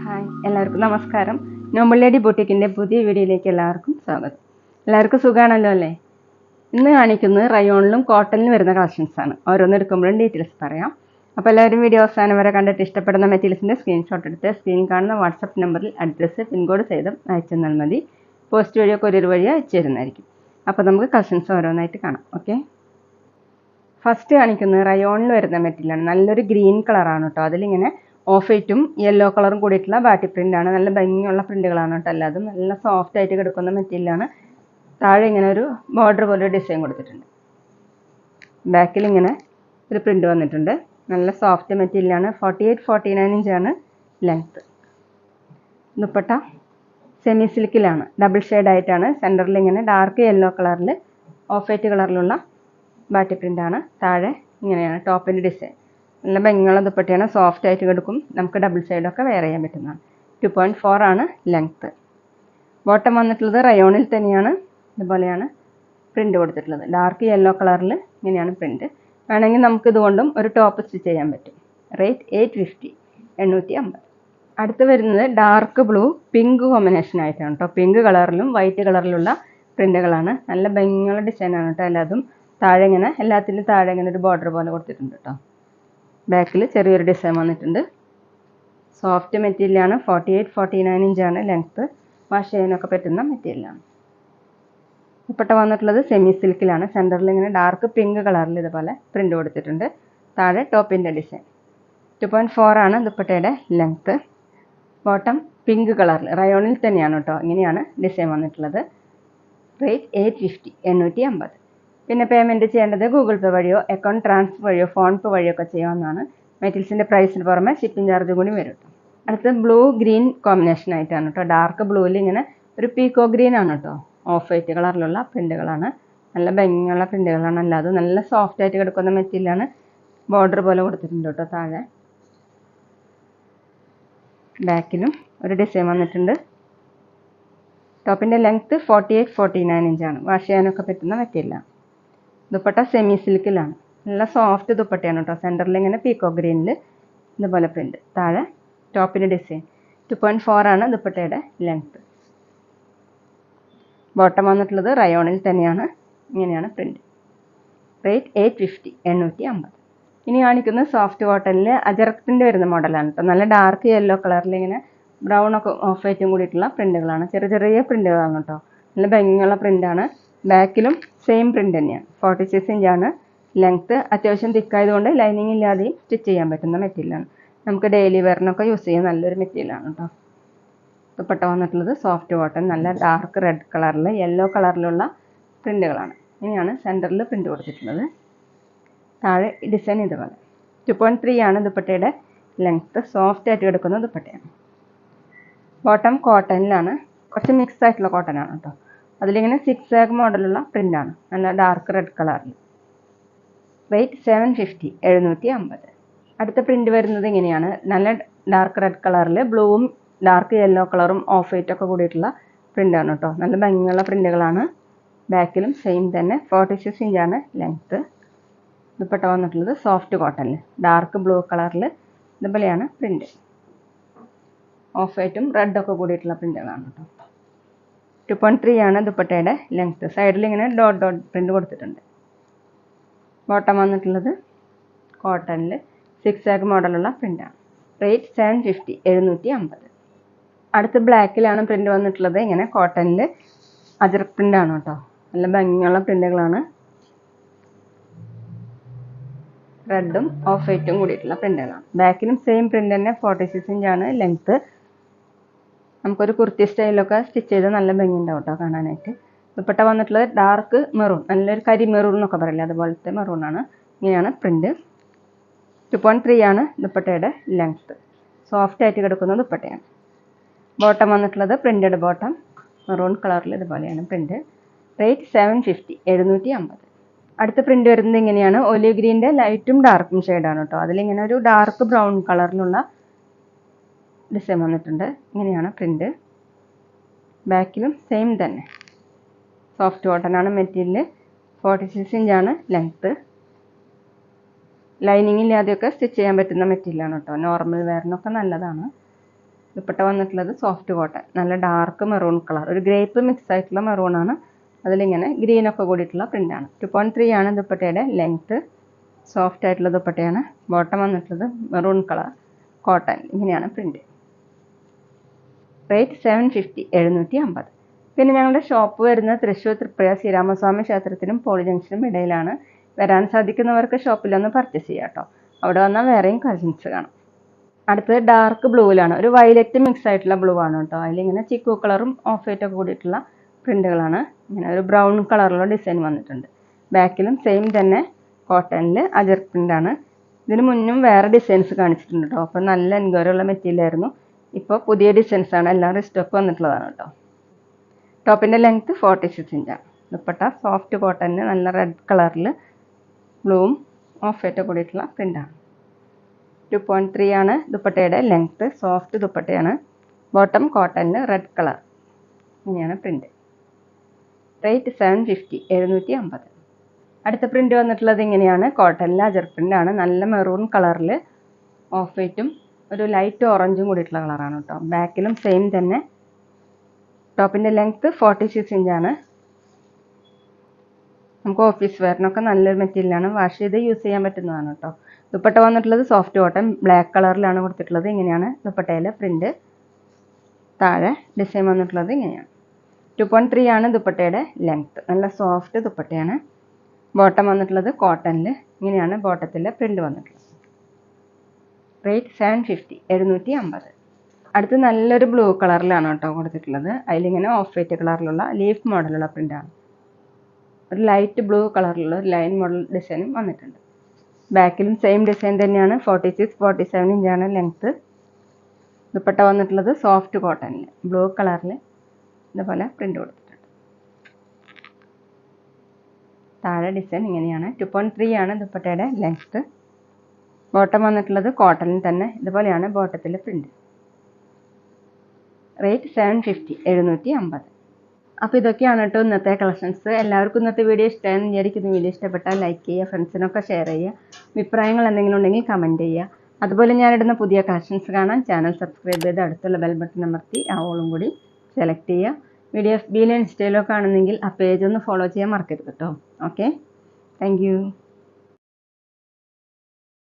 Hi, എല്ലാവർക്കും നമസ്കാരം. Nobel lady ബൊട്ടിക്കിൻ്റെ പുതിയ വീഡിയോയിലേക്ക് എല്ലാവർക്കും സ്വാഗതം. എല്ലാവർക്കും സുഖമാണല്ലോ അല്ലേ? ഇന്ന് കാണിക്കുന്നത് റയോണിലും കോട്ടണിലും വരുന്ന കളക്ഷൻസാണ്. ഓരോന്ന് എടുക്കുമ്പോഴും ഡീറ്റെയിൽസ് പറയാം. അപ്പോൾ എല്ലാവരും വീഡിയോ അവസാനം വരെ കണ്ടിട്ട് ഇഷ്ടപ്പെടുന്ന മെറ്റീരിയൽസിൻ്റെ സ്ക്രീൻഷോട്ട് എടുത്ത് സ്ക്രീനിൽ കാണുന്ന വാട്സപ്പ് നമ്പറിൽ അഡ്രസ്സ് പിൻകോഡ് സഹിതം അയച്ചു തന്നാൽ മതി. പോസ്റ്റ് വഴിയോ കൊറിയർ വഴിയോ അയച്ചു തരുന്നതായിരിക്കും. അപ്പോൾ നമുക്ക് കളക്ഷൻസ് ഓരോന്നായിട്ട് കാണാം. ഓക്കെ, ഫസ്റ്റ് കാണിക്കുന്നത് റയോണിൽ വരുന്ന മെറ്റീരിയലാണ്. നല്ലൊരു ഗ്രീൻ കളറാണ് കേട്ടോ. അതിലിങ്ങനെ ഓഫ് വൈറ്റും യെല്ലോ കളറും കൂടിയിട്ടുള്ള ബാറ്റി പ്രിൻ്റാണ്. നല്ല ഭംഗിയുള്ള പ്രിൻ്റുകളാണ് കേട്ടോ. അല്ലാതെ നല്ല സോഫ്റ്റ് ആയിട്ട് കിടക്കുന്ന മെറ്റീരിയലാണ്. താഴെ ഇങ്ങനെ ഒരു ബോർഡർ പോലെ ഡിസൈൻ കൊടുത്തിട്ടുണ്ട്. ബാക്കിൽ ഇങ്ങനെ ഒരു പ്രിൻ്റ് വന്നിട്ടുണ്ട്. നല്ല സോഫ്റ്റ് മെറ്റീരിയലാണ്. 48-49 ഇഞ്ചാണ് ലെങ്ത്ത്. ദുപ്പട്ട സെമി സിൽക്കിലാണ്, ഡബിൾ ഷെയ്ഡായിട്ടാണ്. സെൻറ്ററിൽ ഇങ്ങനെ ഡാർക്ക് യെല്ലോ കളറിൽ ഓഫ് വൈറ്റ് കളറിലുള്ള ബാറ്റി പ്രിൻ്റാണ്. താഴെ ഇങ്ങനെയാണ് ടോപ്പിൻ്റെ ഡിസൈൻ. നല്ല ഭംഗിയുള്ള ദുപ്പട്ടയാണ്. സോഫ്റ്റ് ആയിട്ട് കിടക്കും. നമുക്ക് ഡബിൾ സൈഡൊക്കെ വെയർ ചെയ്യാൻ പറ്റുന്നതാണ്. 2.4 ആണ് ലെങ്ത്ത്. ബോട്ടം വന്നിട്ടുള്ളത് റയോണിൽ തന്നെയാണ്. ഇതുപോലെയാണ് പ്രിൻ്റ് കൊടുത്തിട്ടുള്ളത്. ഡാർക്ക് യെല്ലോ കളറിൽ ഇങ്ങനെയാണ് പ്രിൻ്റ്. വേണമെങ്കിൽ നമുക്ക് ഇതുകൊണ്ടും ഒരു ടോപ്പ് സ്റ്റിച്ച് ചെയ്യാൻ പറ്റും. റേറ്റ് 850, 850. അടുത്ത് വരുന്നത് ഡാർക്ക് ബ്ലൂ പിങ്ക് കോമ്പിനേഷൻ ആയിട്ടാണ് കേട്ടോ. പിങ്ക് കളറിലും വൈറ്റ് കളറിലുള്ള പ്രിൻ്റുകളാണ്. നല്ല ഭംഗിയുള്ള ഡിസൈനാണ് കേട്ടോ. എല്ലാതും താഴെ ഇങ്ങനെ എല്ലാത്തിലും താഴെ ഇങ്ങനെ ഒരു ബോർഡർ പോലെ കൊടുത്തിട്ടുണ്ട് കേട്ടോ. ബാക്കിൽ ചെറിയൊരു ഡിസൈൻ വന്നിട്ടുണ്ട്. സോഫ്റ്റ് മെറ്റീരിയലാണ്. 48-49 ഇഞ്ചാണ് ലെങ്ത്ത്. വാഷ് ചെയ്യാനൊക്കെ പറ്റുന്ന മെറ്റീരിയലാണ്. ദുപ്പട്ട വന്നിട്ടുള്ളത് സെമി സിൽക്കിലാണ്. സെൻറ്ററിൽ ഇങ്ങനെ ഡാർക്ക് പിങ്ക് കളറിൽ ഇതുപോലെ പ്രിൻ്റ് കൊടുത്തിട്ടുണ്ട്. താഴെ ടോപ്പിൻ്റെ ഡിസൈൻ. 2.4 ആണ് ദുപ്പട്ടയുടെ ലെങ്ത്ത്. ബോട്ടം പിങ്ക് കളറിൽ റയോണിൽ തന്നെയാണ് കേട്ടോ. ഇങ്ങനെയാണ് ഡിസൈൻ വന്നിട്ടുള്ളത്. റേറ്റ് 850, 850. പിന്നെ പേയ്മെൻറ്റ് ചെയ്യേണ്ടത് ഗൂഗിൾ പേ വഴിയോ അക്കൗണ്ട് ട്രാൻസ്ഫർ വഴിയോ ഫോൺ പേ വഴിയോ ഒക്കെ ചെയ്യാവുന്നതാണ്. മെറ്റീരിയൽസിൻ്റെ പ്രൈസിന് പുറമെ ഷിപ്പിംഗ് ചാർജ് കൂടി വരും കേട്ടോ. അടുത്ത ബ്ലൂ ഗ്രീൻ കോമ്പിനേഷൻ ആയിട്ടാണ് കേട്ടോ. ഡാർക്ക് ബ്ലൂവിൽ ഇങ്ങനെ ഒരു പീക്കോ ഗ്രീൻ ആണ് കേട്ടോ. ഓഫ് വൈറ്റ് കളറിലുള്ള പ്രിൻ്റുകളാണ്. നല്ല ഭംഗിയുള്ള പ്രിൻ്റുകളാണ്. അല്ലാതെ നല്ല സോഫ്റ്റ് ആയിട്ട് കിടക്കുന്ന മെറ്റീരിയലാണ്. ബോർഡർ പോലെ കൊടുത്തിട്ടുണ്ട് കേട്ടോ താഴെ. ബാക്കിലും ഒരു ഡിസൈൻ വന്നിട്ടുണ്ട്. ടോപ്പിൻ്റെ ലെങ്ത്ത് 48-49 ഇഞ്ചാണ്. വാഷ് ചെയ്യാനൊക്കെ പറ്റുന്ന മെറ്റീരിയലാണ്. ദുപ്പട്ട സെമി സിൽക്കിലാണ്. നല്ല സോഫ്റ്റ് ദുപ്പട്ടയാണ് കേട്ടോ. സെൻറ്ററിൽ ഇങ്ങനെ പീക്കോ ഗ്രീനിൽ ഇതുപോലെ പ്രിൻ്റ്. താഴെ ടോപ്പിൻ്റെ ഡിസൈൻ. 2.4 ആണ് ദുപ്പട്ടയുടെ ലെങ്ത്ത്. ബോട്ടം വന്നിട്ടുള്ളത് റയോണിൽ തന്നെയാണ്. ഇങ്ങനെയാണ് പ്രിൻ്റ്. റേറ്റ് 850, 850. ഇനി കാണിക്കുന്നത് സോഫ്റ്റ് കോട്ടണിൽ അജറക് പ്രിൻ്റ് വരുന്ന മോഡലാണ് കേട്ടോ. നല്ല ഡാർക്ക് യെല്ലോ കളറിൽ ഇങ്ങനെ ബ്രൗൺ ഒക്കെ ഓഫ് വൈറ്റും കൂടിയിട്ടുള്ള പ്രിൻ്റുകളാണ്. ചെറിയ ചെറിയ പ്രിൻ്റുകളാണ് കേട്ടോ. നല്ല ഭംഗിയുള്ള പ്രിൻ്റാണ്. ബാക്കിലും സെയിം പ്രിൻ്റ് തന്നെയാണ്. 46 ഇഞ്ചാണ് ലെങ്ത്ത്. അത്യാവശ്യം തിക്കായതുകൊണ്ട് ലൈനിങ് ഇല്ലാതെയും സ്റ്റിച്ച് ചെയ്യാൻ പറ്റുന്ന മെറ്റീരിയലാണ്. നമുക്ക് ഡെയിലി വെയറിനൊക്കെ യൂസ് ചെയ്യാൻ നല്ലൊരു മെറ്റീരിയലാണ് കേട്ടോ. ദുപ്പട്ട വന്നിട്ടുള്ളത് സോഫ്റ്റ് കോട്ടൺ. നല്ല ഡാർക്ക് റെഡ് കളറിൽ യെല്ലോ കളറിലുള്ള പ്രിൻ്റുകളാണ്. ഇങ്ങനെയാണ് സെൻറ്ററിൽ പ്രിൻ്റ് കൊടുത്തിട്ടുള്ളത്. താഴെ ഡിസൈൻ ഇതുപോലെ. 2.3 ആണ് ദുപ്പട്ടയുടെ ലെങ്ത്ത്. സോഫ്റ്റ് ആയിട്ട് കിടക്കുന്ന ദുപ്പട്ടയാണ്. ബോട്ടം കോട്ടണിലാണ്. കുറച്ച് മിക്സ് ആയിട്ടുള്ള കോട്ടനാണ് കേട്ടോ. അതിലിങ്ങനെ 6 മോഡലുള്ള പ്രിൻ്റാണ്. നല്ല ഡാർക്ക് റെഡ് കളറിൽ. റേറ്റ് 750, 750. അടുത്ത പ്രിൻ്റ് വരുന്നത് ഇങ്ങനെയാണ്. നല്ല ഡാർക്ക് റെഡ് കളറിൽ ബ്ലൂവും ഡാർക്ക് യെല്ലോ കളറും ഓഫ് വൈറ്റ് ഒക്കെ കൂടിയിട്ടുള്ള പ്രിൻ്റാണ് കേട്ടോ. നല്ല ഭംഗിയുള്ള പ്രിൻ്റുകളാണ്. ബാക്കിലും സെയിം തന്നെ. 46 ഇഞ്ചാണ് ലെങ്ത്ത്. ദുപ്പട്ട വന്നിട്ടുള്ളത് സോഫ്റ്റ് കോട്ടണിൽ ഡാർക്ക് ബ്ലൂ കളറിൽ ഇതുപോലെയാണ് പ്രിൻ്റ്. ഓഫ് വൈറ്റും റെഡൊക്കെ കൂടിയിട്ടുള്ള പ്രിൻ്റുകളാണ് കേട്ടോ. 2.3 ആണ് ദുപ്പട്ടയുടെ ലെങ്ത്ത്. സൈഡിൽ ഇങ്ങനെ ഡോട്ട് ഡോട്ട് പ്രിൻ്റ് കൊടുത്തിട്ടുണ്ട്. ബോട്ടം വന്നിട്ടുള്ളത് കോട്ടണിൽ 6 മോഡലുള്ള പ്രിൻ്റാണ്. റേറ്റ് 750, 750. അടുത്ത് ബ്ലാക്കിലാണ് പ്രിൻ്റ് വന്നിട്ടുള്ളത്. ഇങ്ങനെ കോട്ടണിൽ അജറക് പ്രിൻ്റാണ് കേട്ടോ. നല്ല ഭംഗിയുള്ള പ്രിൻ്റുകളാണ്. റെഡും ഓഫ് വൈറ്റും കൂടിയിട്ടുള്ള പ്രിൻ്റുകളാണ്. ബാക്കിലും സെയിം പ്രിൻ്റ് തന്നെ. 46 ഇഞ്ചാണ് ലെങ്ത്ത്. നമുക്കൊരു കുർത്തി സ്റ്റൈലൊക്കെ സ്റ്റിച്ച് ചെയ്ത് നല്ല ഭംഗി ഉണ്ടാവും കേട്ടോ കാണാനായിട്ട്. ദുപ്പട്ട വന്നിട്ടുള്ളത് ഡാർക്ക് മെറൂൺ, നല്ലൊരു കരി മെറൂൺ എന്നൊക്കെ പറയില്ല, അതുപോലത്തെ മെറൂണാണ്. ഇങ്ങനെയാണ് പ്രിൻ്റ്. 2.3 ആണ് ദുപ്പട്ടയുടെ ലെങ്ത്ത്. സോഫ്റ്റ് ആയിട്ട് കിടക്കുന്ന ദുപ്പട്ടയാണ്. ബോട്ടം വന്നിട്ടുള്ളത് പ്രിൻ്റഡ് ബോട്ടം മെറൂൺ കളറിൽ ഇതുപോലെയാണ് പ്രിൻ്റ്. റേറ്റ് 750, 750. അടുത്ത പ്രിൻ്റ് വരുന്നത് ഇങ്ങനെയാണ്. ഒലിവ് ഗ്രീൻ്റെ ലൈറ്റും ഡാർക്കും ഷെയ്ഡാണ് കേട്ടോ. അതിലിങ്ങനെ ഒരു ഡാർക്ക് ബ്രൗൺ കളറിലുള്ള ഡിസൈൻ വന്നിട്ടുണ്ട്. ഇങ്ങനെയാണ് പ്രിൻ്റ്. ബാക്കിലും സെയിം തന്നെ. സോഫ്റ്റ് കോട്ടൺ ആണ് മെറ്റീരിയൽ. 46 ഇഞ്ചാണ് ലെങ്ത്ത്. ലൈനിങ് ഇല്ലാതെയൊക്കെ സ്റ്റിച്ച് ചെയ്യാൻ പറ്റുന്ന മെറ്റീരിയലാണ് കേട്ടോ. നോർമൽ വെയറിനൊക്കെ നല്ലതാണ്. ദുപ്പട്ട വന്നിട്ടുള്ളത് സോഫ്റ്റ് കോട്ടൺ, നല്ല ഡാർക്ക് മെറൂൺ കളർ, ഒരു ഗ്രേപ്പ് മിക്സ് ആയിട്ടുള്ള മെറൂണാണ്. അതിലിങ്ങനെ ഗ്രീനൊക്കെ കൂടിയിട്ടുള്ള പ്രിൻ്റാണ്. 2.3 ആണ് ദുപ്പട്ടയുടെ ലെങ്ത്ത്. സോഫ്റ്റ് ആയിട്ടുള്ള ദുപ്പട്ടയാണ്. ബോട്ടം വന്നിട്ടുള്ളത് മെറൂൺ കളർ കോട്ടൺ. ഇങ്ങനെയാണ് പ്രിൻ്റ്. റേറ്റ് 750, 750. പിന്നെ ഞങ്ങളുടെ ഷോപ്പ് വരുന്നത് തൃശ്ശൂർ തൃപ്രയ ശ്രീരാമസ്വാമി ക്ഷേത്രത്തിനും പോളി ജംഗ്ഷനും ഇടയിലാണ്. വരാൻ സാധിക്കുന്നവർക്ക് ഷോപ്പിലൊന്ന് പർച്ചേസ് ചെയ്യാം കേട്ടോ. അവിടെ വന്നാൽ വേറെയും കളക്ഷൻസ് കാണാം. അടുത്തത് ഡാർക്ക് ബ്ലൂവിലാണ്, ഒരു വയലറ്റ് മിക്സ് ആയിട്ടുള്ള ബ്ലൂ ആണ് കേട്ടോ. അതിലിങ്ങനെ ചിക്കു കളറും ഓഫ് വൈറ്റൊക്കെ കൂടിയിട്ടുള്ള പ്രിൻ്റുകളാണ്. ഇങ്ങനെ ഒരു ബ്രൗൺ കളറുള്ള ഡിസൈൻ വന്നിട്ടുണ്ട്. ബാക്കിലും സെയിം തന്നെ കോട്ടണിൽ അജർ പ്രിൻ്റാണ്. ഇതിന് മുന്നും വേറെ ഡിസൈൻസ് കാണിച്ചിട്ടുണ്ട് കേട്ടോ. അപ്പോൾ നല്ല എൻക്വയറി ഉള്ള മെറ്റീരിയൽ ആയിരുന്നു. ഇപ്പോൾ പുതിയ ഡിസൈൻസാണ്, എല്ലാം റീസ്റ്റോക്ക് വന്നിട്ടുള്ളതാണ് കേട്ടോ. ടോപ്പിൻ്റെ ലെങ്ത്ത് 46 ഇഞ്ചാണ്. ദുപ്പട്ട സോഫ്റ്റ് കോട്ടണിന് നല്ല റെഡ് കളറിൽ ബ്ലൂവും ഓഫ് വൈറ്റ് കൂടിയിട്ടുള്ള പ്രിൻ്റാണ്. 2.3 ആണ് ദുപ്പട്ടയുടെ ലെങ്ത്ത്. സോഫ്റ്റ് ദുപ്പട്ടയാണ്. ബോട്ടം കോട്ടണിന് റെഡ് കളർ. ഇങ്ങനെയാണ് പ്രിൻ്റ്. റേറ്റ് 750, 750. അടുത്ത പ്രിൻ്റ് വന്നിട്ടുള്ളത് ഇങ്ങനെയാണ്. കോട്ടണിൽ അജർ പ്രിൻ്റാണ്. നല്ല മെറൂൺ കളറിൽ ഓഫ് വൈറ്റും ഒരു ലൈറ്റ് ഓറഞ്ചും കൂടിയിട്ടുള്ള കളറാണ് കേട്ടോ. ബാക്കിലും സെയിം തന്നെ. ടോപ്പിൻ്റെ ലെങ്ത്ത് 46 ഇഞ്ചാണ്. നമുക്ക് ഓഫീസ് വെയറിനൊക്കെ നല്ലൊരു മെറ്റീരിയലാണ്. വാഷ് ചെയ്ത് യൂസ് ചെയ്യാൻ പറ്റുന്നതാണ് കേട്ടോ. ദുപ്പട്ട വന്നിട്ടുള്ളത് സോഫ്റ്റ് കോട്ടൺ ബ്ലാക്ക് കളറിലാണ് കൊടുത്തിട്ടുള്ളത്. ഇങ്ങനെയാണ് ദുപ്പട്ടയിലെ പ്രിൻ്റ്. താഴെ ഡിസൈൻ വന്നിട്ടുള്ളത് ഇങ്ങനെയാണ്. 2.3 ആണ് ദുപ്പട്ടയുടെ ലെങ്ത്ത്. നല്ല സോഫ്റ്റ് ദുപ്പട്ടയാണ്. ബോട്ടം വന്നിട്ടുള്ളത് കോട്ടണിൽ. ഇങ്ങനെയാണ് ബോട്ടത്തിലെ പ്രിൻ്റ് വന്നിട്ടുള്ളത്. റേറ്റ് 750, 750. അടുത്ത് നല്ലൊരു ബ്ലൂ കളറിലാണ് കേട്ടോ കൊടുത്തിട്ടുള്ളത്. അതിലിങ്ങനെ ഓഫ് വൈറ്റ് കളറിലുള്ള ലീഫ് മോഡലുള്ള പ്രിൻ്റാണ്. ഒരു ലൈറ്റ് ബ്ലൂ കളറിലുള്ള ഒരു ലൈൻ മോഡൽ ഡിസൈനും വന്നിട്ടുണ്ട്. ബാക്കിലും സെയിം ഡിസൈൻ തന്നെയാണ്. 46, 47 ഇഞ്ചാണ് ലെങ്ത്ത്. ദുപ്പട്ട വന്നിട്ടുള്ളത് സോഫ്റ്റ് കോട്ടണിൽ ബ്ലൂ കളറിൽ ഇതുപോലെ പ്രിൻ്റ് കൊടുത്തിട്ടുണ്ട്. താഴെ ഡിസൈൻ ഇങ്ങനെയാണ്. 2.3 ആണ് ദുപ്പട്ടയുടെ ലെങ്ത്ത്. ബോട്ടം വന്നിട്ടുള്ളത് കോട്ടണിൽ തന്നെ. ഇതുപോലെയാണ് ബോട്ടത്തിലെ പ്രിൻ്റ്. റേറ്റ് 750, 750. അപ്പോൾ ഇതൊക്കെയാണ് കേട്ടോ ഇന്നത്തെ കളക്ഷൻസ്. എല്ലാവർക്കും ഇന്നത്തെ വീഡിയോ ഇഷ്ടമായെന്ന് വിചാരിക്കുന്നു. വീഡിയോ ഇഷ്ടപ്പെട്ടാൽ ലൈക്ക് ചെയ്യുക, ഫ്രണ്ട്സിനൊക്കെ ഷെയർ ചെയ്യുക. അഭിപ്രായങ്ങൾ എന്തെങ്കിലും ഉണ്ടെങ്കിൽ കമൻറ്റ് ചെയ്യുക. അതുപോലെ ഞാനിടുന്ന പുതിയ കളക്ഷൻസ് കാണാൻ ചാനൽ സബ്സ്ക്രൈബ് ചെയ്ത് അടുത്തുള്ള ബെൽ ബട്ടൺ അമർത്തി ഓളും കൂടി സെലക്ട് ചെയ്യുക. വീഡിയോ FBയിലോ ഇൻസ്റ്റയിലോ കാണുന്നെങ്കിൽ ആ പേജ് ഒന്ന് ഫോളോ ചെയ്യാൻ മറക്കരുത് കേട്ടോ. Okay, thank you.